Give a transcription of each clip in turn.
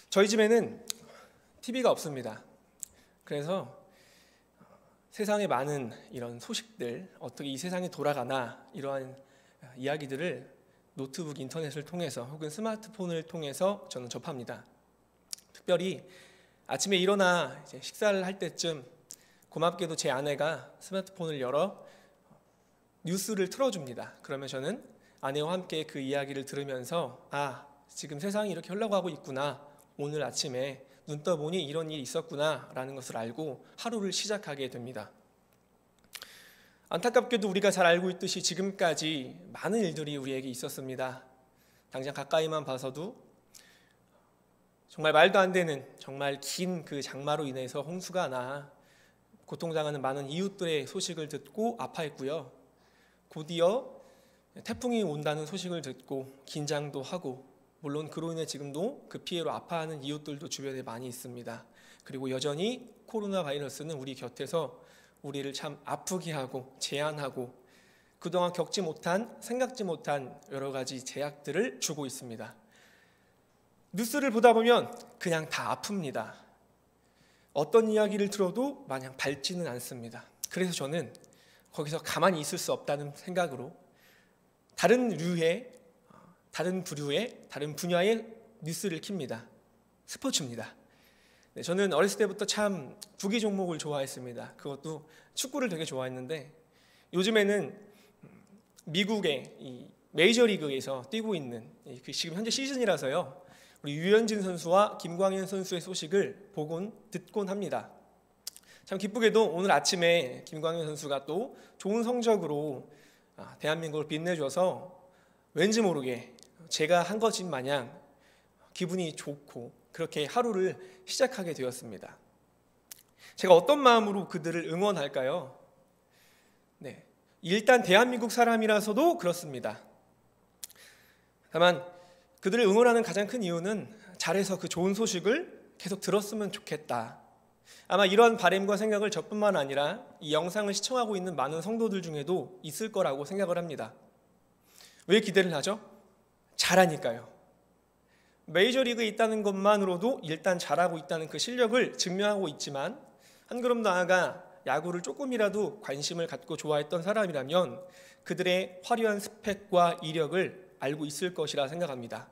저희 집에는 TV가 없습니다. 그래서 세상의 많은 이런 소식들, 어떻게 이 세상이 돌아가나 이러한 이야기들을 노트북, 인터넷을 통해서 혹은 스마트폰을 통해서 저는 접합니다. 특별히 아침에 일어나 이제 식사를 할 때쯤 고맙게도 제 아내가 스마트폰을 열어 뉴스를 틀어줍니다. 그러면 저는 아내와 함께 그 이야기를 들으면서 지금 세상이 이렇게 흘러가고 있구나, 오늘 아침에 눈 떠보니 이런 일이 있었구나 라는 것을 알고 하루를 시작하게 됩니다. 안타깝게도 우리가 잘 알고 있듯이 지금까지 많은 일들이 우리에게 있었습니다. 당장 가까이만 봐서도 정말 말도 안 되는, 정말 긴 그 장마로 인해서 홍수가 나 고통당하는 많은 이웃들의 소식을 듣고 아파했고요. 곧이어 태풍이 온다는 소식을 듣고 긴장도 하고, 물론 그로 인해 지금도 그 피해로 아파하는 이웃들도 주변에 많이 있습니다. 그리고 여전히 코로나 바이러스는 우리 곁에서 우리를 참 아프게 하고 제한하고 그동안 겪지 못한, 생각지 못한 여러 가지 제약들을 주고 있습니다. 뉴스를 보다 보면 그냥 다 아픕니다. 어떤 이야기를 들어도 마냥 밝지는 않습니다. 그래서 저는 거기서 가만히 있을 수 없다는 생각으로 다른 부류의, 다른 분야의 뉴스를 킵니다. 스포츠입니다. 저는 어렸을 때부터 참 구기 종목을 좋아했습니다. 그것도 축구를 되게 좋아했는데, 요즘에는 미국의 이 메이저리그에서 뛰고 있는 지금 현재 시즌이라서요, 우리 유현진 선수와 김광현 선수의 소식을 보곤 듣곤 합니다. 참 기쁘게도 오늘 아침에 김광현 선수가 또 좋은 성적으로 대한민국을 빛내줘서 왠지 모르게 제가 한 것인 마냥 기분이 좋고 그렇게 하루를 시작하게 되었습니다. 제가 어떤 마음으로 그들을 응원할까요? 일단 대한민국 사람이라서도 그렇습니다. 다만 그들을 응원하는 가장 큰 이유는 잘해서 그 좋은 소식을 계속 들었으면 좋겠다. 아마 이런 바람과 생각을 저뿐만 아니라 이 영상을 시청하고 있는 많은 성도들 중에도 있을 거라고 생각을 합니다. 왜 기대를 하죠? 잘하니까요. 메이저리그에 있다는 것만으로도 일단 잘하고 있다는 그 실력을 증명하고 있지만, 한 걸음 나아가 야구를 조금이라도 관심을 갖고 좋아했던 사람이라면 그들의 화려한 스펙과 이력을 알고 있을 것이라 생각합니다.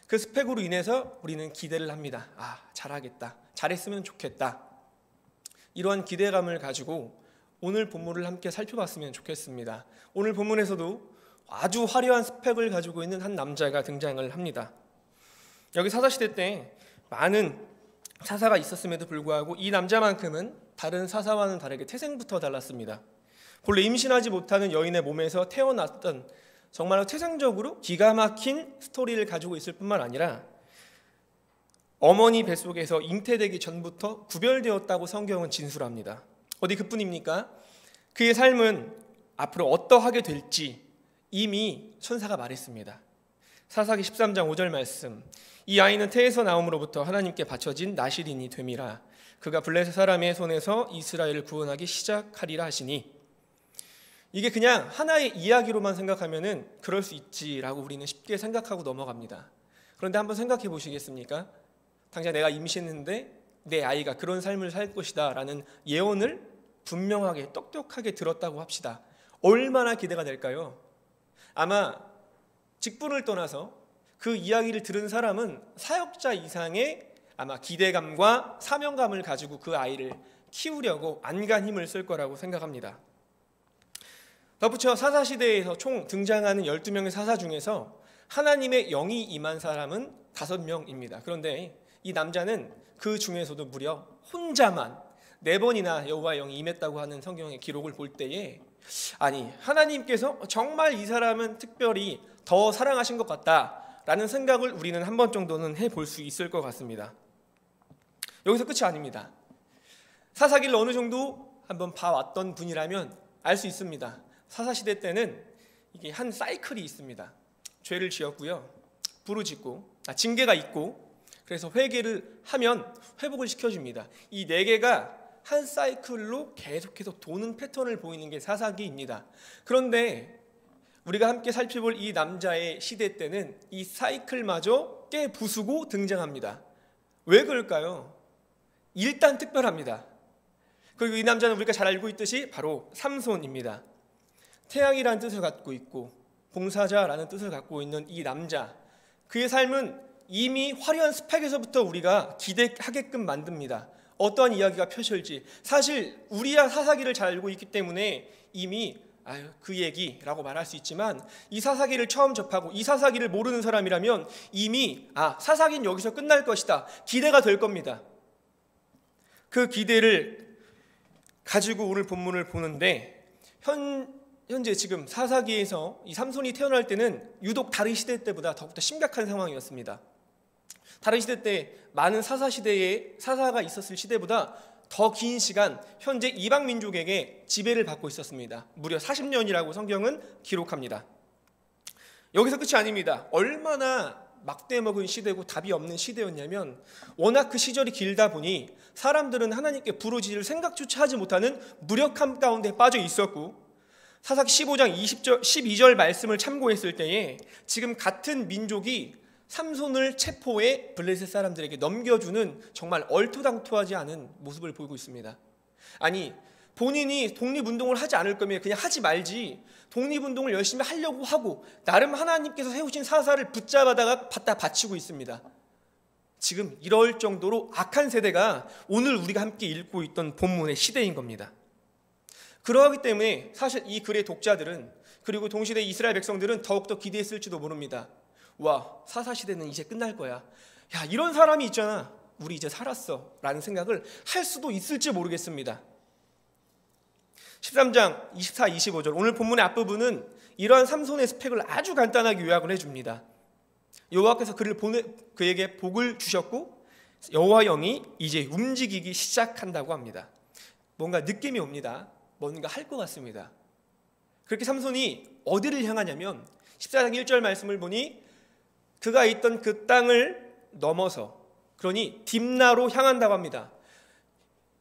그 스펙으로 인해서 우리는 기대를 합니다. 잘하겠다, 잘했으면 좋겠다. 이러한 기대감을 가지고 오늘 본문을 함께 살펴봤으면 좋겠습니다. 오늘 본문에서도 아주 화려한 스펙을 가지고 있는 한 남자가 등장을 합니다. 여기 사사시대 때 많은 사사가 있었음에도 불구하고 이 남자만큼은 다른 사사와는 다르게 태생부터 달랐습니다. 본래 임신하지 못하는 여인의 몸에서 태어났던 정말로 태생적으로 기가 막힌 스토리를 가지고 있을 뿐만 아니라 어머니 뱃속에서 잉태되기 전부터 구별되었다고 성경은 진술합니다. 어디 그뿐입니까? 그의 삶은 앞으로 어떠하게 될지 이미 천사가 말했습니다. 사사기 13장 5절 말씀, 이 아이는 태에서 나옴으로부터 하나님께 바쳐진 나실인이 됨이라. 그가 블레셋 사람의 손에서 이스라엘을 구원하기 시작하리라 하시니, 이게 그냥 하나의 이야기로만 생각하면은 그럴 수 있지라고 우리는 쉽게 생각하고 넘어갑니다. 그런데 한번 생각해 보시겠습니까? 당장 내가 임신했는데 내 아이가 그런 삶을 살 것이다 라는 예언을 분명하게 똑똑하게 들었다고 합시다. 얼마나 기대가 될까요? 아마 직분을 떠나서 그 이야기를 들은 사람은 사역자 이상의 아마 기대감과 사명감을 가지고 그 아이를 키우려고 안간 힘을 쓸 거라고 생각합니다. 덧붙여 사사시대에서 총 등장하는 12명의 사사 중에서 하나님의 영이 임한 사람은 5명입니다. 그런데 이 남자는 그 중에서도 무려 혼자만 4번이나 여호와의 영이 임했다고 하는 성경의 기록을 볼 때에, 하나님께서 정말 이 사람은 특별히 더 사랑하신 것 같다라는 생각을 우리는 한 번 정도는 해볼 수 있을 것 같습니다. 여기서 끝이 아닙니다. 사사기를 어느 정도 한번 봐왔던 분이라면 알 수 있습니다. 사사시대 때는 이게 한 사이클이 있습니다. 죄를 지었고요, 부르짖고 징계가 있고, 그래서 회개를 하면 회복을 시켜줍니다. 이 4개가 한 사이클로 계속해서 도는 패턴을 보이는 게 사사기입니다. 그런데 우리가 함께 살펴볼 이 남자의 시대 때는 이 사이클마저 깨부수고 등장합니다. 왜 그럴까요? 일단 특별합니다. 그리고 이 남자는 우리가 잘 알고 있듯이 바로 삼손입니다. 태양이라는 뜻을 갖고 있고 봉사자라는 뜻을 갖고 있는 이 남자, 그의 삶은 이미 화려한 스펙에서부터 우리가 기대하게끔 만듭니다. 어떠한 이야기가 펼쳐질지. 사실 우리야 사사기를 잘 알고 있기 때문에 이미 그 얘기라고 말할 수 있지만, 이 사사기를 처음 접하고 이 사사기를 모르는 사람이라면 이미 사사기는 여기서 끝날 것이다, 기대가 될 겁니다. 그 기대를 가지고 오늘 본문을 보는데, 현재 지금 사사기에서 이 삼손이 태어날 때는 유독 다른 시대 때보다 더욱더 심각한 상황이었습니다. 다른 시대 때 많은 사사시대에 사사가 있었을 시대보다 더 긴 시간 현재 이방 민족에게 지배를 받고 있었습니다. 무려 40년이라고 성경은 기록합니다. 여기서 끝이 아닙니다. 얼마나 막대먹은 시대고 답이 없는 시대였냐면, 워낙 그 시절이 길다 보니 사람들은 하나님께 부르짖을 생각조차 하지 못하는 무력함 가운데 빠져 있었고, 사사기 15장 12절 말씀을 참고했을 때에 지금 같은 민족이 삼손을 체포해 블레셋 사람들에게 넘겨주는 정말 얼토당토하지 않은 모습을 보이고 있습니다. 아니, 본인이 독립운동을 하지 않을 거면 그냥 하지 말지, 독립운동을 열심히 하려고 하고 나름 하나님께서 세우신 사사를 붙잡아다가 갖다 바치고 있습니다. 지금 이럴 정도로 악한 세대가 오늘 우리가 함께 읽고 있던 본문의 시대인 겁니다. 그러하기 때문에 사실 이 글의 독자들은, 그리고 동시대 이스라엘 백성들은 더욱더 기대했을지도 모릅니다. 와, 사사시대는 이제 끝날 거야. 야, 이런 사람이 있잖아, 우리 이제 살았어 라는 생각을 할 수도 있을지 모르겠습니다. 13장 24, 25절 오늘 본문의 앞부분은 이러한 삼손의 스펙을 아주 간단하게 요약을 해줍니다. 여호와께서 그에게 복을 주셨고 여호와 영이 이제 움직이기 시작한다고 합니다. 뭔가 느낌이 옵니다. 뭔가 할 것 같습니다. 그렇게 삼손이 어디를 향하냐면 14장 1절 말씀을 보니 그가 있던 그 땅을 넘어서, 그러니 딥나로 향한다고 합니다.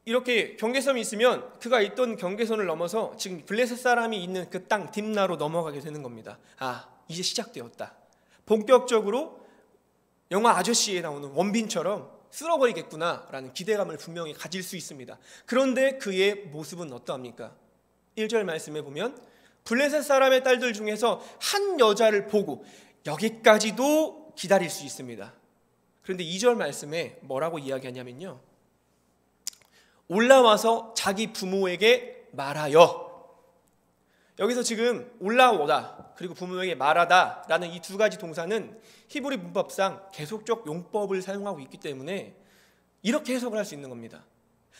이렇게 경계선이 있으면 그가 있던 경계선을 넘어서 지금 블레셋 사람이 있는 그 땅 딥나로 넘어가게 되는 겁니다. 이제 시작되었다. 본격적으로 영화 아저씨에 나오는 원빈처럼 쓸어버리겠구나 라는 기대감을 분명히 가질 수 있습니다. 그런데 그의 모습은 어떠합니까? 1절 말씀에 보면 블레셋 사람의 딸들 중에서 한 여자를 보고 여기까지도 기다릴 수 있습니다. 그런데 2절 말씀에 뭐라고 이야기하냐면요, 올라와서 자기 부모에게 말하여. 여기서 지금 올라오다 그리고 부모에게 말하다 라는 이 두 가지 동사는 히브리 문법상 계속적 용법을 사용하고 있기 때문에 이렇게 해석을 할 수 있는 겁니다.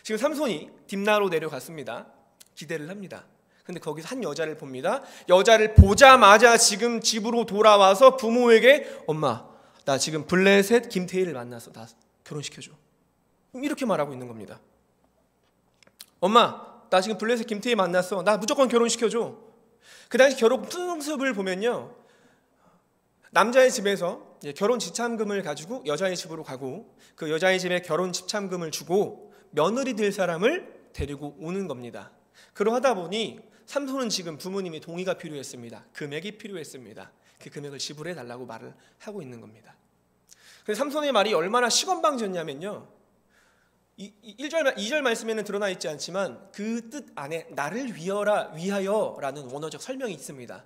지금 삼손이 딥나로 내려갔습니다. 기대를 합니다. 근데 거기서 한 여자를 봅니다. 여자를 보자마자 지금 집으로 돌아와서 부모에게, 엄마, 나 지금 블레셋 김태희를 만나서 나 결혼시켜줘, 이렇게 말하고 있는 겁니다. 엄마, 나 지금 블레셋 김태희 만났어, 나 무조건 결혼시켜줘. 그 당시 결혼 풍습을 보면요, 남자의 집에서 결혼 지참금을 가지고 여자의 집으로 가고 그 여자의 집에 결혼 지참금을 주고 며느리 될 사람을 데리고 오는 겁니다. 그러하다 보니 삼손은 지금 부모님의 동의가 필요했습니다. 금액이 필요했습니다. 그 금액을 지불해 달라고 말을 하고 있는 겁니다. 그래서 삼손의 말이 얼마나 시건방졌냐면요, 2절 말씀에는 드러나 있지 않지만 그 뜻 안에 나를 위하여 라는 원어적 설명이 있습니다.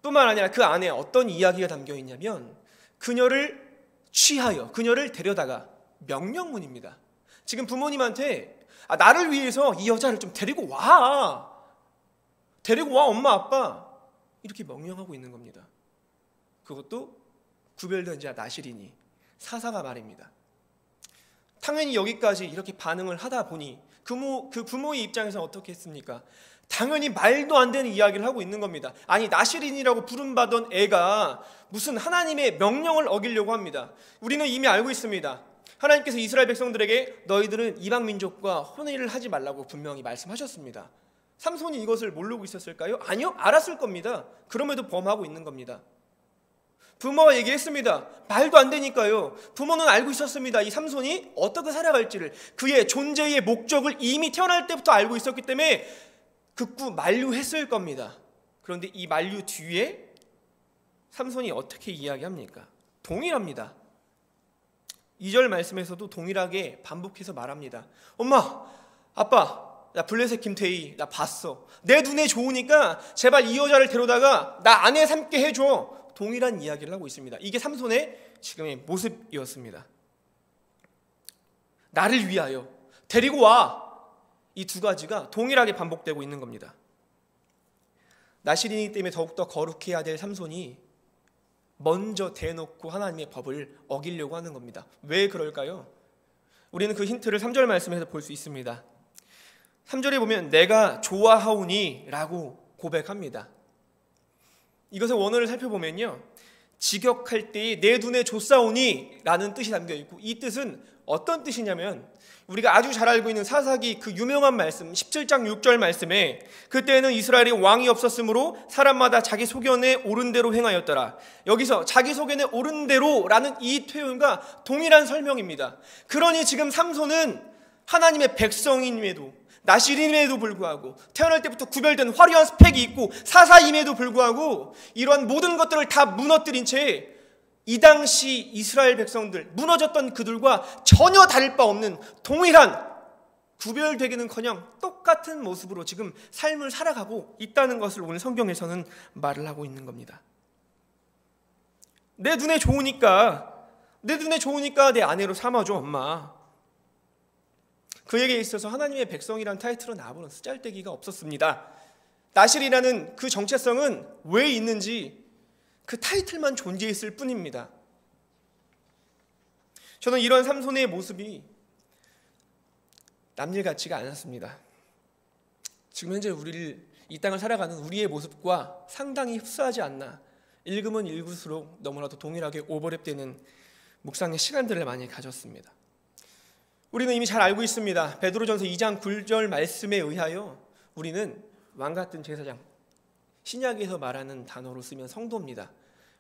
뿐만 아니라 그 안에 어떤 이야기가 담겨 있냐면 그녀를 취하여, 그녀를 데려다가, 명령문입니다. 지금 부모님한테 나를 위해서 이 여자를 좀 데리고 와, 엄마 아빠, 이렇게 명령하고 있는 겁니다. 그것도 구별된 자 나실이니, 사사가 말입니다. 당연히 여기까지 이렇게 반응을 하다 보니 그 부모의 입장에서는 어떻게 했습니까? 당연히 말도 안 되는 이야기를 하고 있는 겁니다. 아니, 나실인이라고 부름받던 애가 무슨 하나님의 명령을 어기려고 합니다. 우리는 이미 알고 있습니다. 하나님께서 이스라엘 백성들에게 너희들은 이방 민족과 혼인을 하지 말라고 분명히 말씀하셨습니다. 삼손이 이것을 모르고 있었을까요? 아니요, 알았을 겁니다. 그럼에도 범하고 있는 겁니다. 부모가 얘기했습니다. 말도 안 되니까요. 부모는 알고 있었습니다. 이 삼손이 어떻게 살아갈지를, 그의 존재의 목적을 이미 태어날 때부터 알고 있었기 때문에 극구 만류했을 겁니다. 그런데 이 만류 뒤에 삼손이 어떻게 이야기합니까? 동일합니다. 2절 말씀에서도 동일하게 반복해서 말합니다. 엄마, 아빠, 나 블레셋 김태희 나 봤어. 내 눈에 좋으니까 제발 이 여자를 데려다가 나 아내 삼게 해줘. 동일한 이야기를 하고 있습니다. 이게 삼손의 지금의 모습이었습니다. 나를 위하여 데리고 와. 이 두 가지가 동일하게 반복되고 있는 겁니다. 나실이기 때문에 더욱더 거룩해야 될 삼손이 먼저 대놓고 하나님의 법을 어기려고 하는 겁니다. 왜 그럴까요? 우리는 그 힌트를 3절 말씀에서 볼 수 있습니다. 3절에 보면 내가 좋아하오니 라고 고백합니다. 이것의 원어를 살펴보면요, 직역할 때에 내 눈에 좋사오니 라는 뜻이 담겨있고, 이 뜻은 어떤 뜻이냐면 우리가 아주 잘 알고 있는 사사기 그 유명한 말씀 17장 6절 말씀에 그때는 이스라엘이 왕이 없었으므로 사람마다 자기 소견에 옳은 대로 행하였더라. 여기서 자기 소견에 옳은 대로라는 이 표현과 동일한 설명입니다. 그러니 지금 삼손은 하나님의 백성임에도 나실임에도 불구하고 태어날 때부터 구별된 화려한 스펙이 있고 사사임에도 불구하고 이러한 모든 것들을 다 무너뜨린 채 이 당시 이스라엘 백성들, 무너졌던 그들과 전혀 다를 바 없는 동일한, 구별되기는커녕 똑같은 모습으로 지금 삶을 살아가고 있다는 것을 오늘 성경에서는 말을 하고 있는 겁니다. 내 눈에 좋으니까 내 아내로 삼아줘, 엄마. 그에게 있어서 하나님의 백성이란 타이틀은 아무런 쓰잘데기가 없었습니다. 나실이라는 그 정체성은 왜 있는지 그 타이틀만 존재했을 뿐입니다. 저는 이런 삼손의 모습이 남일 같지가 않았습니다. 지금 현재 이 땅을 살아가는 우리의 모습과 상당히 흡사하지 않나, 읽으면 읽을수록 너무나도 동일하게 오버랩되는 묵상의 시간들을 많이 가졌습니다. 우리는 이미 잘 알고 있습니다. 베드로전서 2장 9절 말씀에 의하여 우리는 왕같은 제사장, 신약에서 말하는 단어로 쓰면 성도입니다.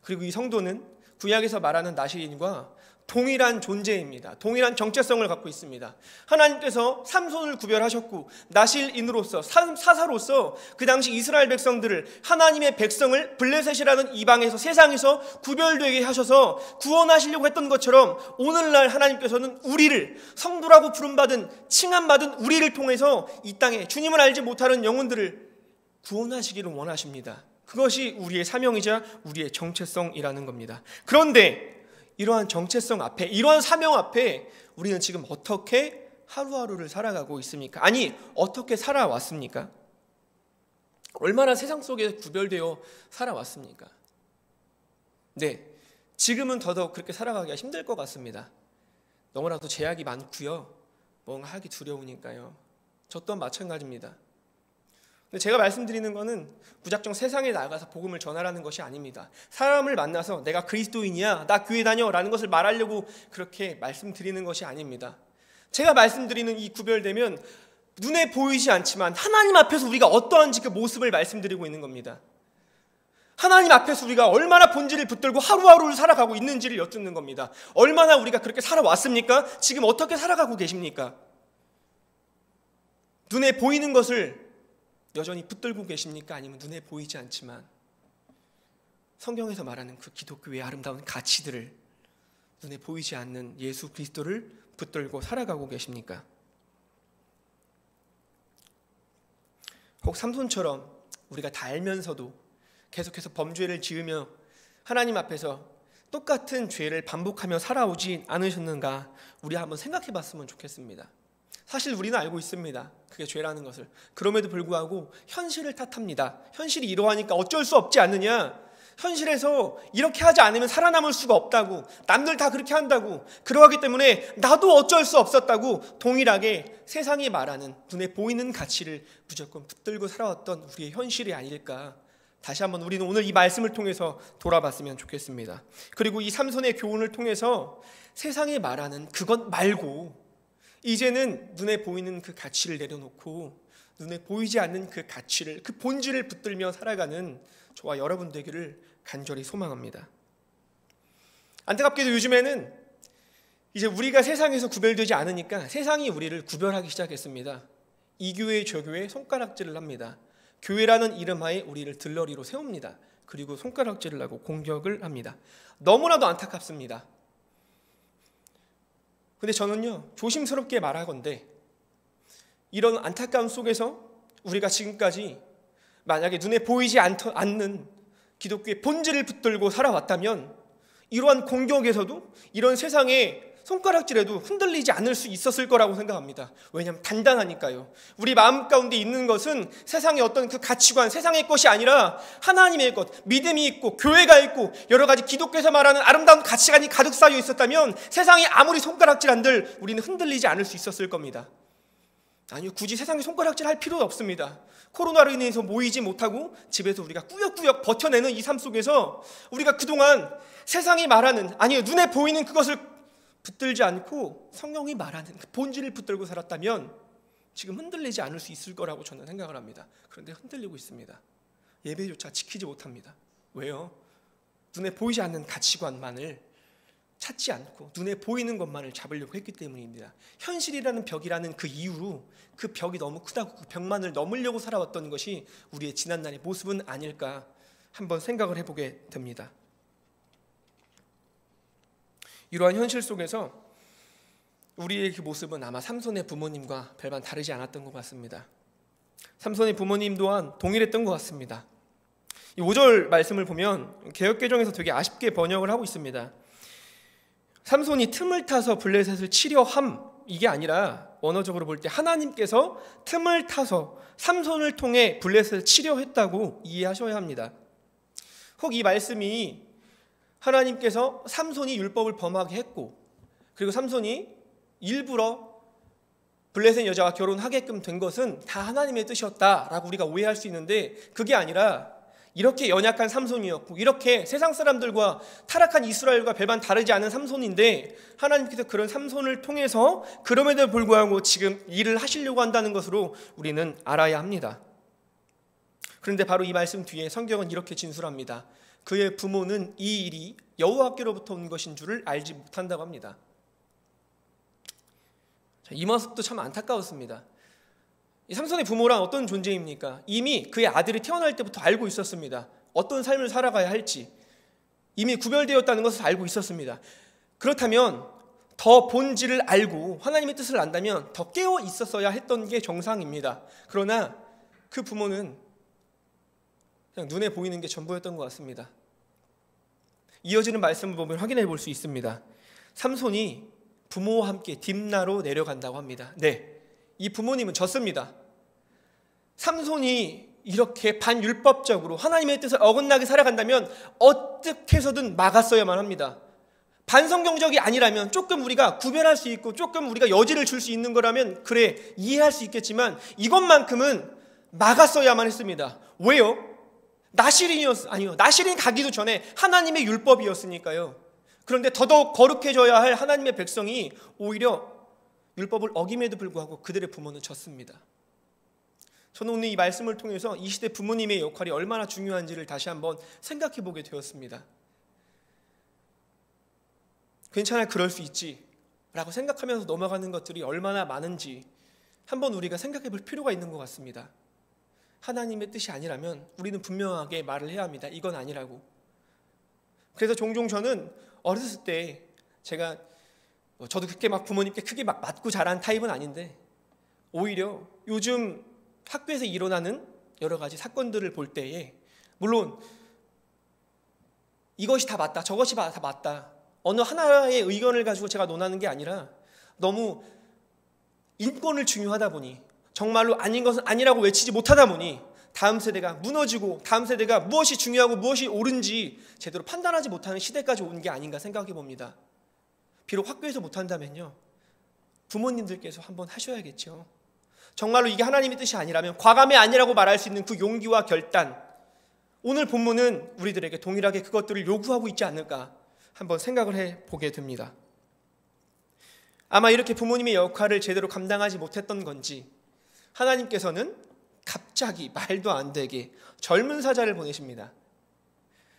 그리고 이 성도는 구약에서 말하는 나실인과 동일한 존재입니다. 동일한 정체성을 갖고 있습니다. 하나님께서 삼손을 구별하셨고 나실인으로서 사사로서 그 당시 이스라엘 백성들을, 하나님의 백성을 블레셋이라는 이방에서, 세상에서 구별되게 하셔서 구원하시려고 했던 것처럼 오늘날 하나님께서는 우리를, 성도라고 부름받은, 칭함받은 우리를 통해서 이 땅에 주님을 알지 못하는 영혼들을 구원하시기를 원하십니다. 그것이 우리의 사명이자 우리의 정체성이라는 겁니다. 그런데 이러한 정체성 앞에, 이러한 사명 앞에 우리는 지금 어떻게 하루하루를 살아가고 있습니까? 아니, 어떻게 살아왔습니까? 얼마나 세상 속에 구별되어 살아왔습니까? 네, 지금은 더더욱 그렇게 살아가기가 힘들 것 같습니다. 너무나도 제약이 많고요, 뭔가 하기 두려우니까요. 저 또한 마찬가지입니다. 근데 제가 말씀드리는 것은 무작정 세상에 나가서 복음을 전하라는 것이 아닙니다. 사람을 만나서 내가 그리스도인이야, 나 교회 다녀 라는 것을 말하려고 그렇게 말씀드리는 것이 아닙니다. 제가 말씀드리는 이 구별되면 눈에 보이지 않지만 하나님 앞에서 우리가 어떠한지 그 모습을 말씀드리고 있는 겁니다. 하나님 앞에서 우리가 얼마나 본질을 붙들고 하루하루를 살아가고 있는지를 여쭙는 겁니다. 얼마나 우리가 그렇게 살아왔습니까? 지금 어떻게 살아가고 계십니까? 눈에 보이는 것을 여전히 붙들고 계십니까? 아니면 눈에 보이지 않지만 성경에서 말하는 그 기독교의 아름다운 가치들을, 눈에 보이지 않는 예수 그리스도를 붙들고 살아가고 계십니까? 혹 삼손처럼 우리가 다 알면서도 계속해서 범죄를 지으며 하나님 앞에서 똑같은 죄를 반복하며 살아오지 않으셨는가, 우리 한번 생각해 봤으면 좋겠습니다. 사실 우리는 알고 있습니다, 그게 죄라는 것을. 그럼에도 불구하고 현실을 탓합니다. 현실이 이러하니까 어쩔 수 없지 않느냐, 현실에서 이렇게 하지 않으면 살아남을 수가 없다고, 남들 다 그렇게 한다고, 그러하기 때문에 나도 어쩔 수 없었다고 동일하게 세상이 말하는 눈에 보이는 가치를 무조건 붙들고 살아왔던 우리의 현실이 아닐까, 다시 한번 우리는 오늘 이 말씀을 통해서 돌아봤으면 좋겠습니다. 그리고 이 삼손의 교훈을 통해서 세상이 말하는 그것 말고 이제는 눈에 보이는 그 가치를 내려놓고 눈에 보이지 않는 그 가치를, 그 본질을 붙들며 살아가는 저와 여러분 되기를 간절히 소망합니다. 안타깝게도 요즘에는 이제 우리가 세상에서 구별되지 않으니까 세상이 우리를 구별하기 시작했습니다. 이 교회 저 교회 손가락질을 합니다. 교회라는 이름하에 우리를 들러리로 세웁니다. 그리고 손가락질을 하고 공격을 합니다. 너무나도 안타깝습니다. 근데 저는요, 조심스럽게 말하건대 이런 안타까움 속에서 우리가 지금까지 만약에 눈에 보이지 않는 기독교의 본질을 붙들고 살아왔다면 이러한 공격에서도, 이런 세상의 손가락질에도 흔들리지 않을 수 있었을 거라고 생각합니다. 왜냐하면 단단하니까요. 우리 마음 가운데 있는 것은 세상의 어떤 그 가치관, 세상의 것이 아니라 하나님의 것, 믿음이 있고 교회가 있고 여러 가지 기독교에서 말하는 아름다운 가치관이 가득 쌓여 있었다면 세상이 아무리 손가락질한들 우리는 흔들리지 않을 수 있었을 겁니다. 아니요, 굳이 세상에 손가락질 할 필요도 없습니다. 코로나로 인해서 모이지 못하고 집에서 우리가 꾸역꾸역 버텨내는 이 삶 속에서 우리가 그동안 세상이 말하는, 아니요, 눈에 보이는 그것을 붙들지 않고 성령이 말하는 그 본질을 붙들고 살았다면 지금 흔들리지 않을 수 있을 거라고 저는 생각을 합니다. 그런데 흔들리고 있습니다. 예배조차 지키지 못합니다. 왜요? 눈에 보이지 않는 가치관만을 찾지 않고 눈에 보이는 것만을 잡으려고 했기 때문입니다. 현실이라는 벽이라는 그 이유로 그 벽이 너무 크다고 그 벽만을 넘으려고 살아왔던 것이 우리의 지난날의 모습은 아닐까 한번 생각을 해보게 됩니다. 이러한 현실 속에서 우리의 그 모습은 아마 삼손의 부모님과 별반 다르지 않았던 것 같습니다. 삼손의 부모님 또한 동일했던 것 같습니다. 이 5절 말씀을 보면 개역개정에서 되게 아쉽게 번역을 하고 있습니다. 삼손이 틈을 타서 블레셋을 치려 함, 이게 아니라 원어적으로 볼 때 하나님께서 틈을 타서 삼손을 통해 블레셋을 치려 했다고 이해하셔야 합니다. 혹 이 말씀이 하나님께서 삼손이 율법을 범하게 했고 그리고 삼손이 일부러 블레셋 여자와 결혼하게끔 된 것은 다 하나님의 뜻이었다라고 우리가 오해할 수 있는데, 그게 아니라 이렇게 연약한 삼손이었고 이렇게 세상 사람들과 타락한 이스라엘과 별반 다르지 않은 삼손인데 하나님께서 그런 삼손을 통해서 그럼에도 불구하고 지금 일을 하시려고 한다는 것으로 우리는 알아야 합니다. 그런데 바로 이 말씀 뒤에 성경은 이렇게 진술합니다. 그의 부모는 이 일이 여호와께로부터 온 것인 줄을 알지 못한다고 합니다. 이 모습도 참 안타까웠습니다. 이 삼손의 부모란 어떤 존재입니까? 이미 그의 아들이 태어날 때부터 알고 있었습니다. 어떤 삶을 살아가야 할지 이미 구별되었다는 것을 알고 있었습니다. 그렇다면 더 본질을 알고 하나님의 뜻을 안다면 더 깨어 있었어야 했던 게 정상입니다. 그러나 그 부모는 그냥 눈에 보이는 게 전부였던 것 같습니다. 이어지는 말씀을 보면 확인해 볼 수 있습니다. 삼손이 부모와 함께 딥나로 내려간다고 합니다. 네, 이 부모님은 졌습니다. 삼손이 이렇게 반율법적으로 하나님의 뜻을 어긋나게 살아간다면 어떻게 해서든 막았어야만 합니다. 반성경적이 아니라면 조금 우리가 구별할 수 있고 조금 우리가 여지를 줄 수 있는 거라면 그래 이해할 수 있겠지만 이것만큼은 막았어야만 했습니다. 왜요? 나실인 가기도 전에 하나님의 율법이었으니까요. 그런데 더더욱 거룩해져야 할 하나님의 백성이 오히려 율법을 어김에도 불구하고 그들의 부모는 졌습니다. 저는 오늘 이 말씀을 통해서 이 시대 부모님의 역할이 얼마나 중요한지를 다시 한번 생각해 보게 되었습니다. 괜찮아, 그럴 수 있지 라고 생각하면서 넘어가는 것들이 얼마나 많은지 한번 우리가 생각해 볼 필요가 있는 것 같습니다. 하나님의 뜻이 아니라면 우리는 분명하게 말을 해야 합니다. 이건 아니라고. 그래서 종종 저는 어렸을 때 저도 그렇게 막 부모님께 크게 막 맞고 자란 타입은 아닌데 오히려 요즘 학교에서 일어나는 여러 가지 사건들을 볼 때에 물론 이것이 다 맞다, 저것이 다 맞다, 어느 하나의 의견을 가지고 제가 논하는 게 아니라 너무 인권을 중요하다 보니 정말로 아닌 것은 아니라고 외치지 못하다 보니 다음 세대가 무너지고 다음 세대가 무엇이 중요하고 무엇이 옳은지 제대로 판단하지 못하는 시대까지 온 게 아닌가 생각해 봅니다. 비록 학교에서 못한다면요, 부모님들께서 한번 하셔야겠죠. 정말로 이게 하나님의 뜻이 아니라면 과감히 아니라고 말할 수 있는 그 용기와 결단, 오늘 본문은 우리들에게 동일하게 그것들을 요구하고 있지 않을까 한번 생각을 해보게 됩니다. 아마 이렇게 부모님의 역할을 제대로 감당하지 못했던 건지 하나님께서는 갑자기 말도 안 되게 젊은 사자를 보내십니다.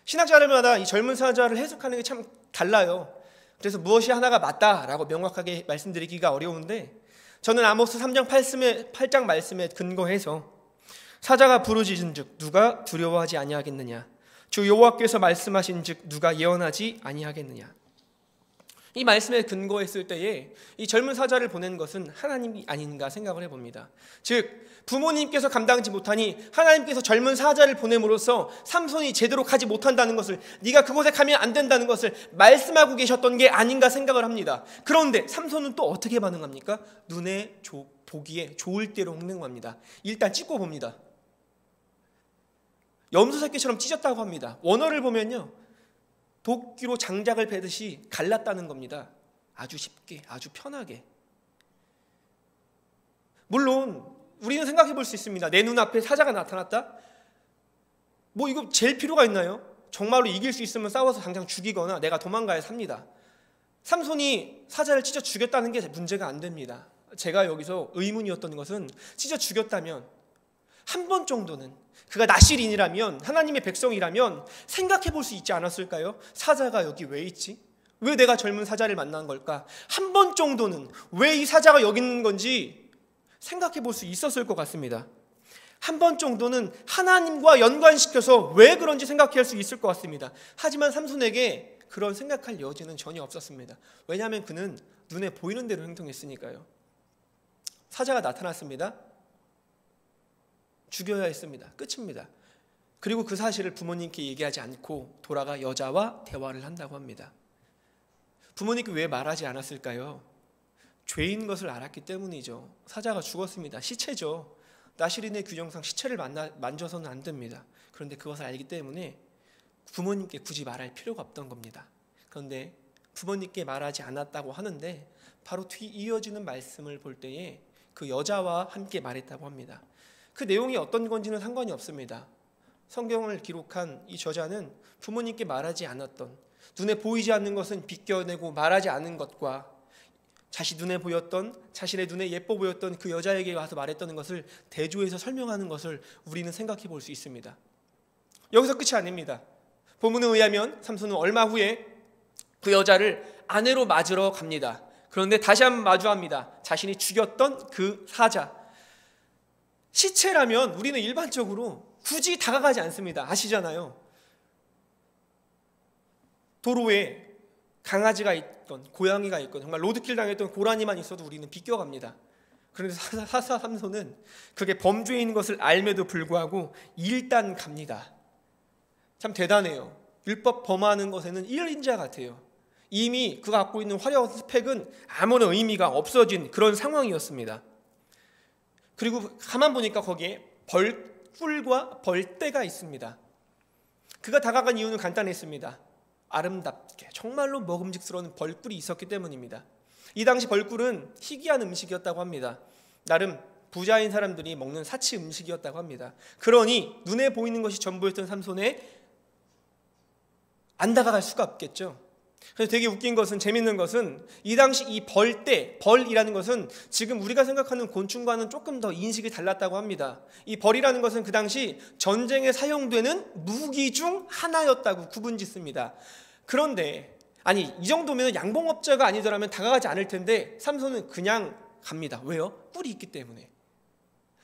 신학자들마다 이 젊은 사자를 해석하는 게 참 달라요. 그래서 무엇이 하나가 맞다라고 명확하게 말씀드리기가 어려운데 저는 아모스 3장 8장 말씀에 근거해서 사자가 부르짖은즉 누가 두려워하지 아니하겠느냐, 주 여호와께서 말씀하신즉 누가 예언하지 아니하겠느냐, 이 말씀에 근거했을 때에 이 젊은 사자를 보낸 것은 하나님이 아닌가 생각을 해봅니다. 즉 부모님께서 감당하지 못하니 하나님께서 젊은 사자를 보냄으로써 삼손이 제대로 가지 못한다는 것을, 네가 그곳에 가면 안 된다는 것을 말씀하고 계셨던 게 아닌가 생각을 합니다. 그런데 삼손은 또 어떻게 반응합니까? 눈에 보기에 좋을 대로 행동합니다. 일단 찍고 봅니다. 염소 새끼처럼 찢었다고 합니다. 원어를 보면요, 도끼로 장작을 베듯이 갈랐다는 겁니다. 아주 쉽게, 아주 편하게. 물론 우리는 생각해 볼 수 있습니다. 내 눈앞에 사자가 나타났다? 뭐 이거 잴 필요가 있나요? 정말로 이길 수 있으면 싸워서 당장 죽이거나 내가 도망가야 삽니다. 삼손이 사자를 찢어 죽였다는 게 문제가 안 됩니다. 제가 여기서 의문이었던 것은, 찢어 죽였다면 한 번 정도는, 그가 나실인이라면, 하나님의 백성이라면 생각해 볼 수 있지 않았을까요? 사자가 여기 왜 있지? 왜 내가 젊은 사자를 만난 걸까? 한 번 정도는 왜 이 사자가 여기 있는 건지 생각해 볼 수 있었을 것 같습니다. 한 번 정도는 하나님과 연관시켜서 왜 그런지 생각할 수 있을 것 같습니다. 하지만 삼손에게 그런 생각할 여지는 전혀 없었습니다. 왜냐하면 그는 눈에 보이는 대로 행동했으니까요. 사자가 나타났습니다. 죽여야 했습니다. 끝입니다. 그리고 그 사실을 부모님께 얘기하지 않고 돌아가 여자와 대화를 한다고 합니다. 부모님께 왜 말하지 않았을까요? 죄인 것을 알았기 때문이죠. 사자가 죽었습니다. 시체죠. 나실인의 규정상 시체를 만져서는 안 됩니다. 그런데 그것을 알기 때문에 부모님께 굳이 말할 필요가 없던 겁니다. 그런데 부모님께 말하지 않았다고 하는데 바로 뒤 이어지는 말씀을 볼 때에 그 여자와 함께 말했다고 합니다. 그 내용이 어떤 건지는 상관이 없습니다. 성경을 기록한 이 저자는 부모님께 말하지 않았던, 눈에 보이지 않는 것은 비껴내고 말하지 않은 것과 자신 눈에 보였던, 자신의 눈에 예뻐 보였던 그 여자에게 와서 말했던 것을 대조해서 설명하는 것을 우리는 생각해 볼 수 있습니다. 여기서 끝이 아닙니다. 본문에 의하면 삼손은 얼마 후에 그 여자를 아내로 맞으러 갑니다. 그런데 다시 한번 마주합니다. 자신이 죽였던 그 사자. 시체라면 우리는 일반적으로 굳이 다가가지 않습니다. 아시잖아요. 도로에 강아지가 있건 고양이가 있건 정말 로드킬 당했던 고라니만 있어도 우리는 비껴갑니다. 그런데 사자 삼손은 그게 범죄인 것을 알매도 불구하고 일단 갑니다. 참 대단해요. 율법 범하는 것에는 일인자 같아요. 이미 그가 갖고 있는 화려한 스펙은 아무런 의미가 없어진 그런 상황이었습니다. 그리고 가만 보니까 거기에 벌꿀과 벌떼가 있습니다. 그가 다가간 이유는 간단했습니다. 아름답게 정말로 먹음직스러운 벌꿀이 있었기 때문입니다. 이 당시 벌꿀은 희귀한 음식이었다고 합니다. 나름 부자인 사람들이 먹는 사치 음식이었다고 합니다. 그러니 눈에 보이는 것이 전부였던 삼손에 안 다가갈 수가 없겠죠. 그래서 되게 웃긴 것은, 재밌는 것은 이 당시 이 벌떼, 벌이라는 것은 지금 우리가 생각하는 곤충과는 조금 더 인식이 달랐다고 합니다. 이 벌이라는 것은 그 당시 전쟁에 사용되는 무기 중 하나였다고 구분짓습니다. 그런데 아니, 이 정도면 양봉업자가 아니더라면 다가가지 않을 텐데 삼손은 그냥 갑니다. 왜요? 꿀이 있기 때문에.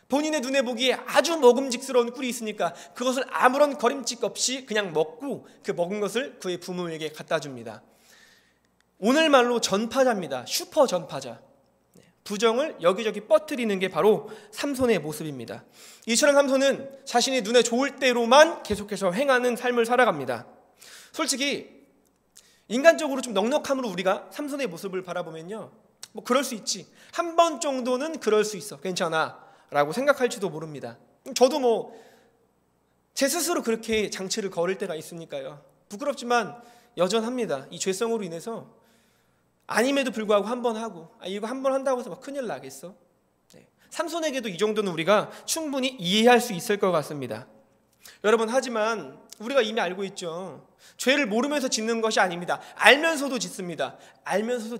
본인의 눈에 보기에 아주 먹음직스러운 꿀이 있으니까 그것을 아무런 거림칙 없이 그냥 먹고 그 먹은 것을 그의 부모에게 갖다 줍니다. 오늘 말로 전파자입니다. 슈퍼 전파자. 부정을 여기저기 뻗뜨리는 게 바로 삼손의 모습입니다. 이처럼 삼손은 자신이 눈에 좋을 대로만 계속해서 행하는 삶을 살아갑니다. 솔직히 인간적으로 좀 넉넉함으로 우리가 삼손의 모습을 바라보면요, 뭐 그럴 수 있지, 한 번 정도는 그럴 수 있어, 괜찮아 라고 생각할지도 모릅니다. 저도 뭐 제 스스로 그렇게 장치를 걸을 때가 있으니까요. 부끄럽지만 여전합니다. 이 죄성으로 인해서 아님에도 불구하고 한 번 하고, 이거 한 번 한다고 해서 막 큰일 나겠어? 삼손에게도 이 정도는 우리가 충분히 이해할 수 있을 것 같습니다. 여러분, 하지만 우리가 이미 알고 있죠. 죄를 모르면서 짓는 것이 아닙니다. 알면서도 짓습니다. 알면서도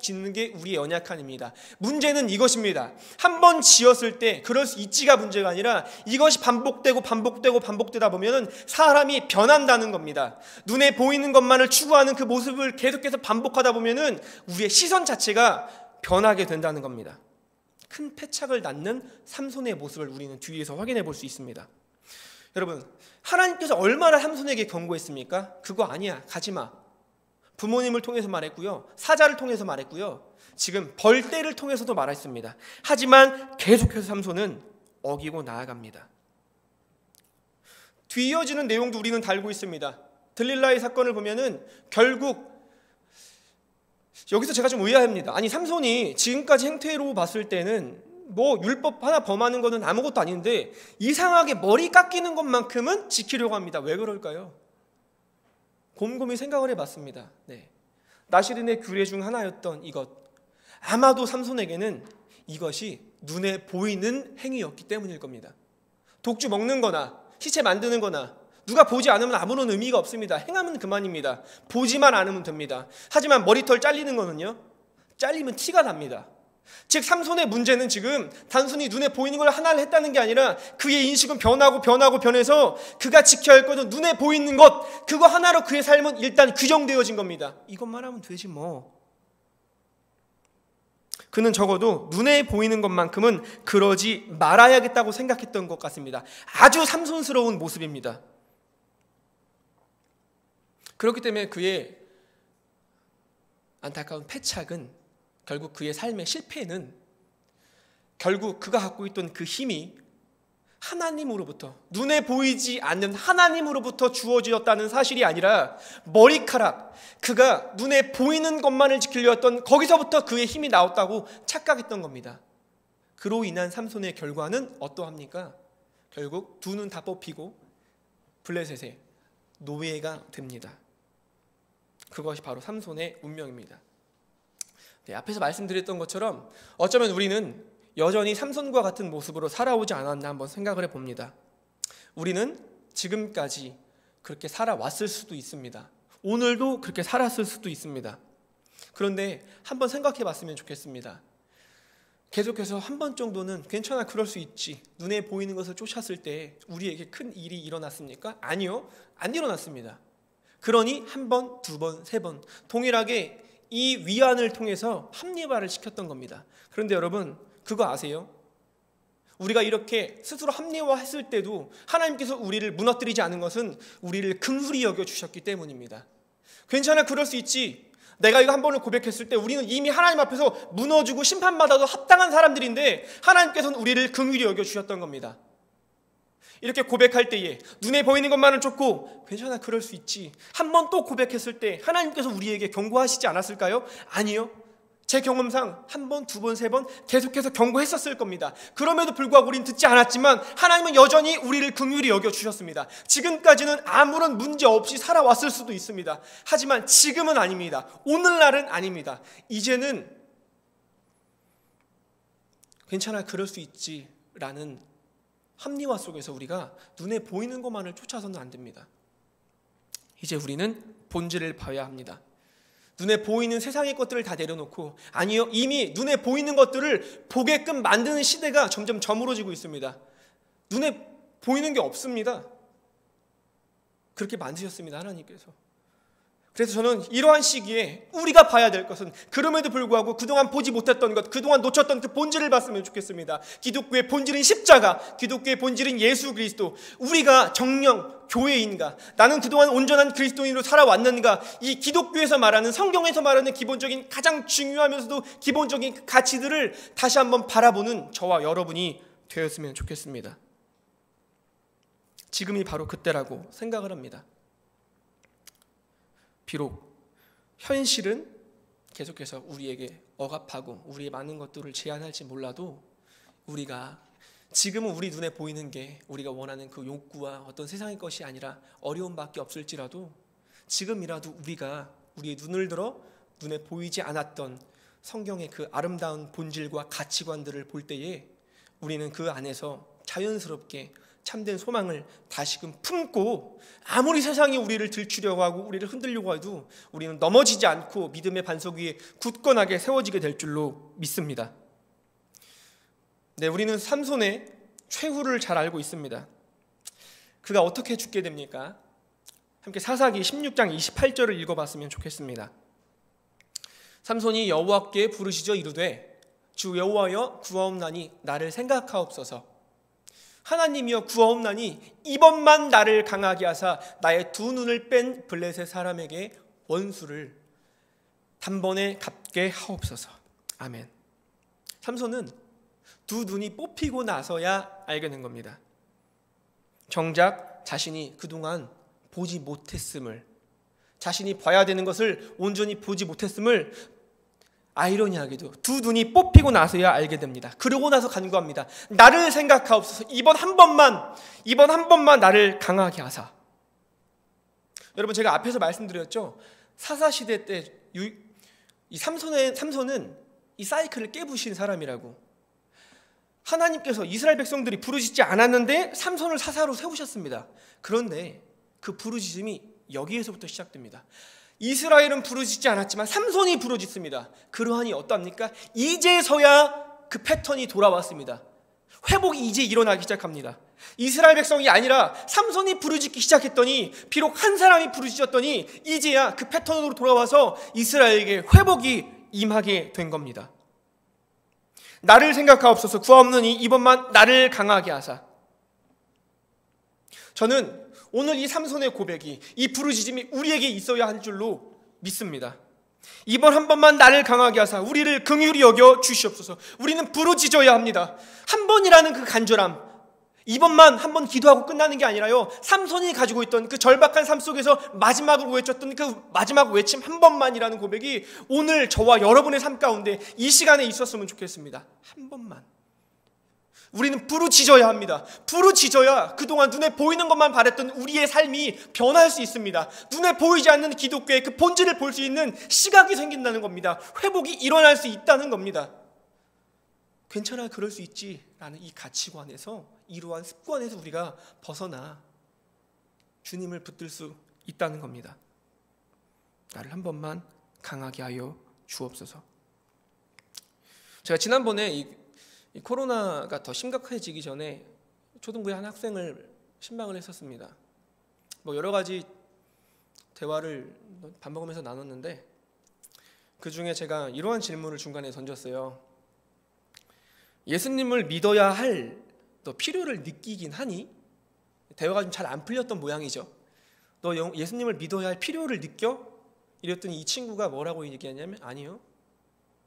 짓는 게 우리의 연약함입니다. 문제는 이것입니다. 한 번 지었을 때 그럴 수 있지가 문제가 아니라 이것이 반복되다 보면 사람이 변한다는 겁니다. 눈에 보이는 것만을 추구하는 그 모습을 계속해서 반복하다 보면 우리의 시선 자체가 변하게 된다는 겁니다. 큰 패착을 낳는 삼손의 모습을 우리는 뒤에서 확인해 볼 수 있습니다. 여러분, 하나님께서 얼마나 삼손에게 경고했습니까? 그거 아니야, 가지마. 부모님을 통해서 말했고요. 사자를 통해서 말했고요. 지금 벌떼를 통해서도 말했습니다. 하지만 계속해서 삼손은 어기고 나아갑니다. 뒤이어지는 내용도 우리는 달고 있습니다. 들릴라의 사건을 보면은 결국 여기서 제가 좀 의아합니다. 아니, 삼손이 지금까지 행태로 봤을 때는 뭐 율법 하나 범하는 거는 아무것도 아닌데 이상하게 머리 깎이는 것만큼은 지키려고 합니다. 왜 그럴까요? 곰곰이 생각을 해봤습니다. 나시린의 규례 중 하나였던 이것, 아마도 삼손에게는 이것이 눈에 보이는 행위였기 때문일 겁니다. 독주 먹는 거나 시체 만드는 거나 누가 보지 않으면 아무런 의미가 없습니다. 행하면 그만입니다. 보지만 않으면 됩니다. 하지만 머리털 잘리는 거는요, 잘리면 티가 납니다. 즉 삼손의 문제는 지금 단순히 눈에 보이는 걸 하나를 했다는 게 아니라 그의 인식은 변해서 그가 지켜야 할 것은 눈에 보이는 것, 그거 하나로 그의 삶은 일단 규정되어진 겁니다. 이것만 하면 되지 뭐. 그는 적어도 눈에 보이는 것만큼은 그러지 말아야겠다고 생각했던 것 같습니다. 아주 삼손스러운 모습입니다. 그렇기 때문에 그의 안타까운 패착은, 결국 그의 삶의 실패는 결국 그가 갖고 있던 그 힘이 하나님으로부터, 눈에 보이지 않는 하나님으로부터 주어졌다는 사실이 아니라 머리카락, 그가 눈에 보이는 것만을 지키려 했던 거기서부터 그의 힘이 나왔다고 착각했던 겁니다. 그로 인한 삼손의 결과는 어떠합니까? 결국 두 눈 다 뽑히고 블레셋의 노예가 됩니다. 그것이 바로 삼손의 운명입니다. 앞에서 말씀드렸던 것처럼 어쩌면 우리는 여전히 삼손과 같은 모습으로 살아오지 않았나 한번 생각을 해봅니다. 우리는 지금까지 그렇게 살아왔을 수도 있습니다. 오늘도 그렇게 살았을 수도 있습니다. 그런데 한번 생각해 봤으면 좋겠습니다. 계속해서 한 번 정도는 괜찮아, 그럴 수 있지, 눈에 보이는 것을 쫓았을 때 우리에게 큰 일이 일어났습니까? 아니요, 안 일어났습니다. 그러니 한 번, 두 번, 세 번 동일하게 이 위안을 통해서 합리화를 시켰던 겁니다. 그런데 여러분, 그거 아세요? 우리가 이렇게 스스로 합리화했을 때도 하나님께서 우리를 무너뜨리지 않은 것은 우리를 긍휼히 여겨주셨기 때문입니다. 괜찮아, 그럴 수 있지, 내가 이거 한 번을 고백했을 때 우리는 이미 하나님 앞에서 무너지고 심판받아도 합당한 사람들인데 하나님께서는 우리를 긍휼히 여겨주셨던 겁니다. 이렇게 고백할 때에 눈에 보이는 것만을 쫓고 괜찮아, 그럴 수 있지, 한 번 또 고백했을 때 하나님께서 우리에게 경고하시지 않았을까요? 아니요. 제 경험상 한 번, 두 번, 세 번 계속해서 경고했었을 겁니다. 그럼에도 불구하고 우리는 듣지 않았지만 하나님은 여전히 우리를 긍휼히 여겨주셨습니다. 지금까지는 아무런 문제 없이 살아왔을 수도 있습니다. 하지만 지금은 아닙니다. 오늘날은 아닙니다. 이제는 괜찮아, 그럴 수 있지 라는 합리화 속에서 우리가 눈에 보이는 것만을 쫓아서는 안 됩니다. 이제 우리는 본질을 봐야 합니다. 눈에 보이는 세상의 것들을 다 내려놓고, 아니요, 이미 눈에 보이는 것들을 보게끔 만드는 시대가 점점 저물어지고 있습니다. 눈에 보이는 게 없습니다. 그렇게 만드셨습니다, 하나님께서. 그래서 저는 이러한 시기에 우리가 봐야 될 것은, 그럼에도 불구하고 그동안 보지 못했던 것, 그동안 놓쳤던 그 본질을 봤으면 좋겠습니다. 기독교의 본질은 십자가, 기독교의 본질은 예수 그리스도. 우리가 정령 교회인가, 나는 그동안 온전한 그리스도인으로 살아왔는가, 이 기독교에서 말하는, 성경에서 말하는 기본적인 가장 중요하면서도 기본적인 가치들을 다시 한번 바라보는 저와 여러분이 되었으면 좋겠습니다. 지금이 바로 그때라고 생각을 합니다. 비록 현실은 계속해서 우리에게 억압하고 우리의 많은 것들을 제한할지 몰라도, 우리가 지금은 우리 눈에 보이는 게 우리가 원하는 그 욕구와 어떤 세상의 것이 아니라 어려움밖에 없을지라도, 지금이라도 우리가 우리의 눈을 들어 눈에 보이지 않았던 성경의 그 아름다운 본질과 가치관들을 볼 때에 우리는 그 안에서 자연스럽게 참된 소망을 다시금 품고, 아무리 세상이 우리를 들추려고 하고 우리를 흔들려고 해도 우리는 넘어지지 않고 믿음의 반석 위에 굳건하게 세워지게 될 줄로 믿습니다. 우리는 삼손의 최후를 잘 알고 있습니다. 그가 어떻게 죽게 됩니까? 함께 사사기 16장 28절을 읽어봤으면 좋겠습니다. 삼손이 여호와께 부르시져 이르되, 주 여호와여 구하옵나니 나를 생각하옵소서. 하나님이여 구하옵나니 이번만 나를 강하게 하사 나의 두 눈을 뺀 블레셋 사람에게 원수를 단번에 갚게 하옵소서. 아멘. 삼손은 두 눈이 뽑히고 나서야 알게 된 겁니다. 정작 자신이 그동안 보지 못했음을, 자신이 봐야 되는 것을 온전히 보지 못했음을 아이러니하게도 두 눈이 뽑히고 나서야 알게 됩니다. 그러고 나서 간구합니다. 나를 생각하옵소서. 이번 한 번만 나를 강하게 하사. 여러분, 제가 앞에서 말씀드렸죠. 사사시대 때 이 삼손은 이 사이클을 깨부신 사람이라고. 하나님께서 이스라엘 백성들이 부르짖지 않았는데 삼손을 사사로 세우셨습니다. 그런데 그 부르짖음이 여기에서부터 시작됩니다. 이스라엘은 부르짖지 않았지만 삼손이 부르짖습니다. 그러하니 어떠합니까? 이제서야 그 패턴이 돌아왔습니다. 회복이 이제 일어나기 시작합니다. 이스라엘 백성이 아니라 삼손이 부르짖기 시작했더니, 비록 한 사람이 부르짖었더니 이제야 그 패턴으로 돌아와서 이스라엘에게 회복이 임하게 된 겁니다. 나를 생각하옵소서. 구하옵노니 이번만 나를 강하게 하사. 저는 오늘 이 삼손의 고백이, 이 부르짖음이 우리에게 있어야 할 줄로 믿습니다. 이번 한 번만 나를 강하게 하사 우리를 긍휼히 여겨 주시옵소서. 우리는 부르짖어야 합니다. 한 번이라는 그 간절함, 이번만 한 번 기도하고 끝나는 게 아니라요, 삼손이 가지고 있던 그 절박한 삶 속에서 마지막으로 외쳤던 그 마지막 외침 한 번만이라는 고백이 오늘 저와 여러분의 삶 가운데 이 시간에 있었으면 좋겠습니다. 한 번만. 우리는 부르짖어야 합니다. 부르짖어야 그동안 눈에 보이는 것만 바랬던 우리의 삶이 변할 수 있습니다. 눈에 보이지 않는 기독교의 그 본질을 볼 수 있는 시각이 생긴다는 겁니다. 회복이 일어날 수 있다는 겁니다. 괜찮아, 그럴 수 있지 라는 이 가치관에서, 이러한 습관에서 우리가 벗어나 주님을 붙들 수 있다는 겁니다. 나를 한 번만 강하게 하여 주옵소서. 제가 지난번에 이 코로나가 더 심각해지기 전에 초등부의 한 학생을 신방을 했었습니다. 여러 가지 대화를 밥 먹으면서 나눴는데, 그 중에 제가 이러한 질문을 중간에 던졌어요. 예수님을 믿어야 할 너 필요를 느끼긴 하니? 대화가 좀 잘 안 풀렸던 모양이죠. 너 예수님을 믿어야 할 필요를 느껴? 이랬더니 이 친구가 뭐라고 얘기하냐면, 아니요.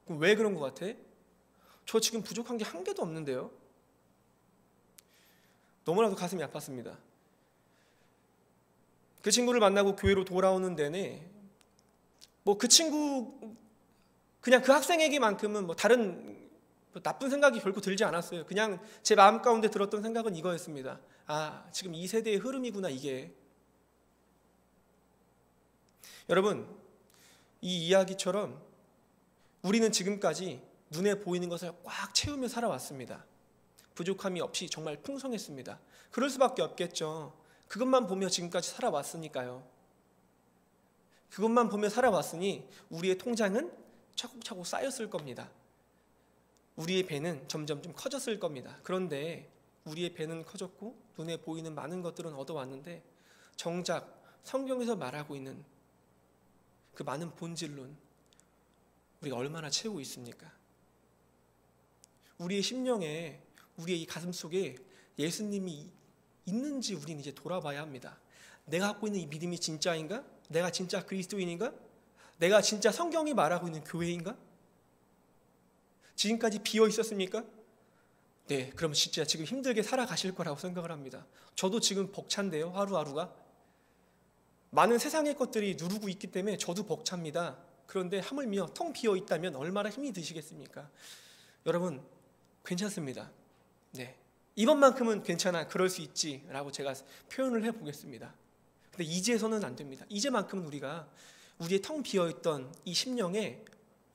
그럼 왜 그런 것 같아? 저 지금 부족한 게 한 개도 없는데요. 너무나도 가슴이 아팠습니다. 그 친구를 만나고 교회로 돌아오는 내내 그 친구, 그냥 그 학생에게만큼은 다른 나쁜 생각이 결코 들지 않았어요. 그냥 제 마음 가운데 들었던 생각은 이거였습니다. 아, 지금 이 세대의 흐름이구나, 이게. 여러분, 이 이야기처럼 우리는 지금까지 눈에 보이는 것을 꽉 채우며 살아왔습니다. 부족함이 없이 정말 풍성했습니다. 그럴 수밖에 없겠죠. 그것만 보며 지금까지 살아왔으니까요. 그것만 보며 살아왔으니 우리의 통장은 차곡차곡 쌓였을 겁니다. 우리의 배는 점점 좀 커졌을 겁니다. 그런데 우리의 배는 커졌고 눈에 보이는 많은 것들은 얻어왔는데, 정작 성경에서 말하고 있는 그 많은 본질론, 우리가 얼마나 채우고 있습니까? 우리의 심령에, 우리의 이 가슴 속에 예수님이 있는지 우리는 이제 돌아봐야 합니다. 내가 갖고 있는 이 믿음이 진짜인가? 내가 진짜 그리스도인인가? 내가 진짜 성경이 말하고 있는 교회인가? 지금까지 비어 있었습니까? 네, 그럼 진짜 지금 힘들게 살아가실 거라고 생각을 합니다. 저도 지금 벅찬데요, 하루하루가. 많은 세상의 것들이 누르고 있기 때문에 저도 벅찹니다. 그런데 하물며 텅 비어 있다면 얼마나 힘이 드시겠습니까? 여러분, 괜찮습니다. 네, 이번만큼은 괜찮아, 그럴 수 있지 라고 제가 표현을 해보겠습니다. 근데 이제서는 안 됩니다. 이제만큼은 우리가 우리의 텅 비어있던 이 심령에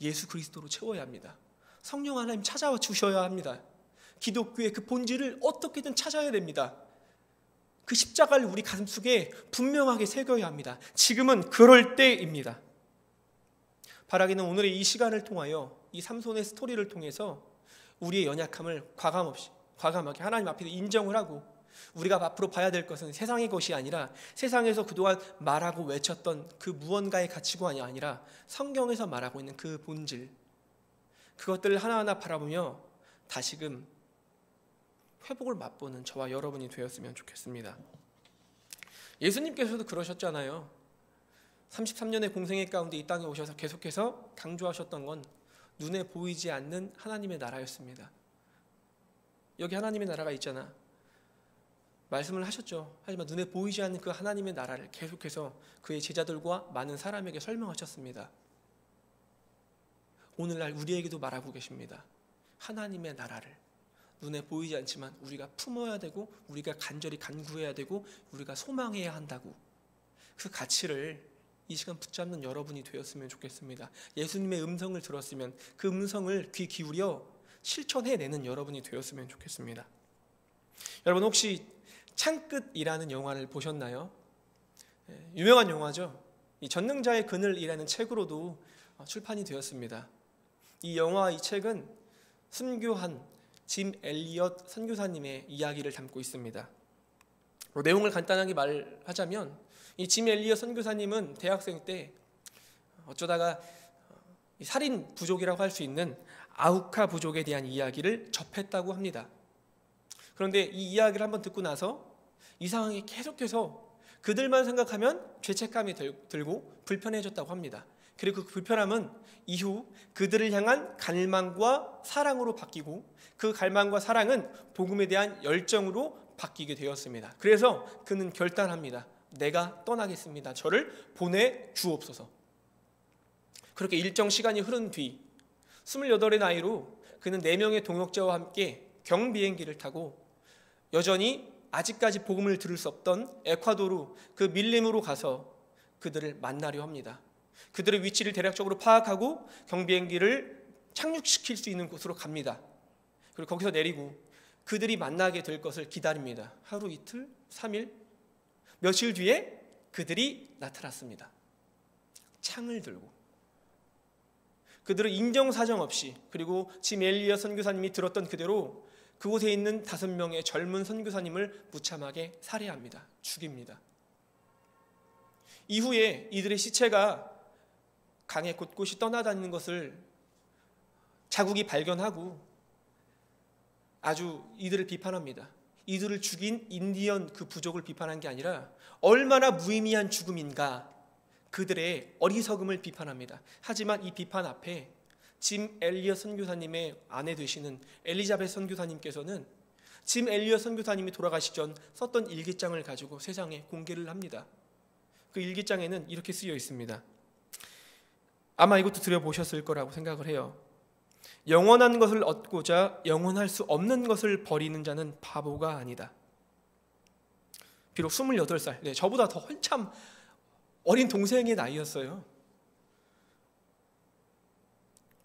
예수 그리스도로 채워야 합니다. 성령 하나님 찾아와 주셔야 합니다. 기독교의 그 본질을 어떻게든 찾아야 됩니다. 그 십자가를 우리 가슴속에 분명하게 새겨야 합니다. 지금은 그럴 때입니다. 바라기는 오늘의 이 시간을 통하여, 이 삼손의 스토리를 통해서 우리의 연약함을 과감하게 하나님 앞에 인정을 하고, 우리가 앞으로 봐야 될 것은 세상의 것이 아니라 세상에서 그동안 말하고 외쳤던 그 무언가의 가치관이 아니라 성경에서 말하고 있는 그 본질, 그것들을 하나하나 바라보며 다시금 회복을 맛보는 저와 여러분이 되었으면 좋겠습니다. 예수님께서도 그러셨잖아요. 33년의 공생애 가운데 이 땅에 오셔서 계속해서 강조하셨던 건 눈에 보이지 않는 하나님의 나라였습니다. 여기 하나님의 나라가 있잖아. 말씀을 하셨죠. 하지만 눈에 보이지 않는 그 하나님의 나라를 계속해서 그의 제자들과 많은 사람에게 설명하셨습니다. 오늘날 우리에게도 말하고 계십니다. 하나님의 나라를 눈에 보이지 않지만 우리가 품어야 되고, 우리가 간절히 간구해야 되고, 우리가 소망해야 한다고, 그 가치를 이 시간 붙잡는 여러분이 되었으면 좋겠습니다. 예수님의 음성을 들었으면 그 음성을 귀 기울여 실천해내는 여러분이 되었으면 좋겠습니다. 여러분 혹시 창끝이라는 영화를 보셨나요? 유명한 영화죠. 이 전능자의 그늘이라는 책으로도 출판이 되었습니다. 이 영화, 이 책은 순교한 짐 엘리엇 선교사님의 이야기를 담고 있습니다. 내용을 간단하게 말하자면 이 짐 엘리엇 선교사님은 대학생 때 어쩌다가 살인 부족이라고 할 수 있는 아우카 부족에 대한 이야기를 접했다고 합니다. 그런데 이 이야기를 한번 듣고 나서 이 상황이 계속해서 그들만 생각하면 죄책감이 들고 불편해졌다고 합니다. 그리고 그 불편함은 이후 그들을 향한 갈망과 사랑으로 바뀌고, 그 갈망과 사랑은 복음에 대한 열정으로 바뀌게 되었습니다. 그래서 그는 결단합니다. 내가 떠나겠습니다. 저를 보내주옵소서. 그렇게 일정 시간이 흐른 뒤 28의 나이로 그는 4명의 동역자와 함께 경비행기를 타고 여전히 아직까지 복음을 들을 수 없던 에콰도르 그 밀림으로 가서 그들을 만나려 합니다. 그들의 위치를 대략적으로 파악하고 경비행기를 착륙시킬 수 있는 곳으로 갑니다. 그리고 거기서 내리고 그들이 만나게 될 것을 기다립니다. 하루, 이틀, 3일, 며칠 뒤에 그들이 나타났습니다. 창을 들고. 그들은 인정사정 없이, 그리고 짐 엘리엇 선교사님이 들었던 그대로 그곳에 있는 5명의 젊은 선교사님을 무참하게 살해합니다. 죽입니다. 이후에 이들의 시체가 강에 곳곳이 떠나다니는 것을 자국이 발견하고 아주 이들을 비판합니다. 이들을 죽인 인디언 그 부족을 비판한 게 아니라 얼마나 무의미한 죽음인가, 그들의 어리석음을 비판합니다. 하지만 이 비판 앞에 짐 엘리엇 선교사님의 아내 되시는 엘리자벳 선교사님께서는 짐 엘리엇 선교사님이 돌아가시기 전 썼던 일기장을 가지고 세상에 공개를 합니다. 그 일기장에는 이렇게 쓰여 있습니다. 아마 이것도 들어보셨을 거라고 생각을 해요. 영원한 것을 얻고자 영원할 수 없는 것을 버리는 자는 바보가 아니다. 비록 28살, 저보다 더 한참 어린 동생의 나이였어요.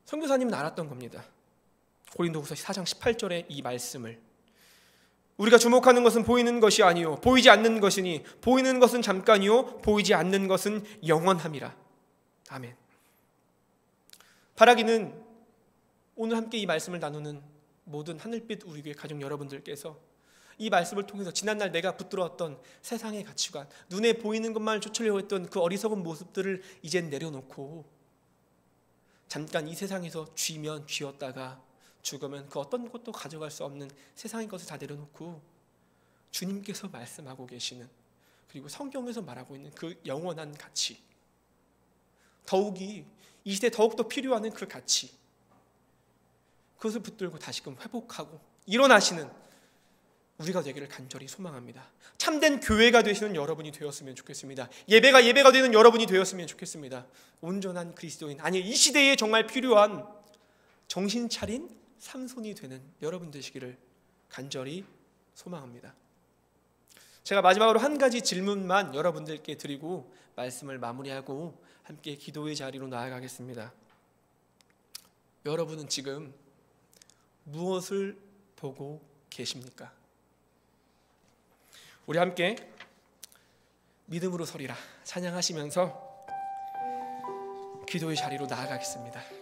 선교사님은 알았던 겁니다. 고린도후서 4장 18절의 이 말씀을, 우리가 주목하는 것은 보이는 것이 아니요 보이지 않는 것이니 보이는 것은 잠깐이요 보이지 않는 것은 영원함이라. 아멘. 바라기는 오늘 함께 이 말씀을 나누는 모든 하늘빛 우리 교회 가족 여러분들께서 이 말씀을 통해서 지난날 내가 붙들어왔던 세상의 가치관, 눈에 보이는 것만 쫓으려고 했던 그 어리석은 모습들을 이젠 내려놓고 잠깐 이 세상에서 쥐면 쥐었다가 죽으면 그 어떤 것도 가져갈 수 없는 세상의 것을 다 내려놓고 주님께서 말씀하고 계시는, 그리고 성경에서 말하고 있는 그 영원한 가치, 더욱이 이 시대에 더욱더 필요한 그 가치, 그것을 붙들고 다시금 회복하고 일어나시는 우리가 되기를 간절히 소망합니다. 참된 교회가 되시는 여러분이 되었으면 좋겠습니다. 예배가 되는 여러분이 되었으면 좋겠습니다. 온전한 그리스도인, 아니 이 시대에 정말 필요한 정신 차린 삼손이 되는 여러분 되시기를 간절히 소망합니다. 제가 마지막으로 한 가지 질문만 여러분들께 드리고 말씀을 마무리하고 함께 기도의 자리로 나아가겠습니다. 여러분은 지금 무엇을 보고 계십니까? 우리 함께 믿음으로 서리라 찬양하시면서 기도의 자리로 나아가겠습니다.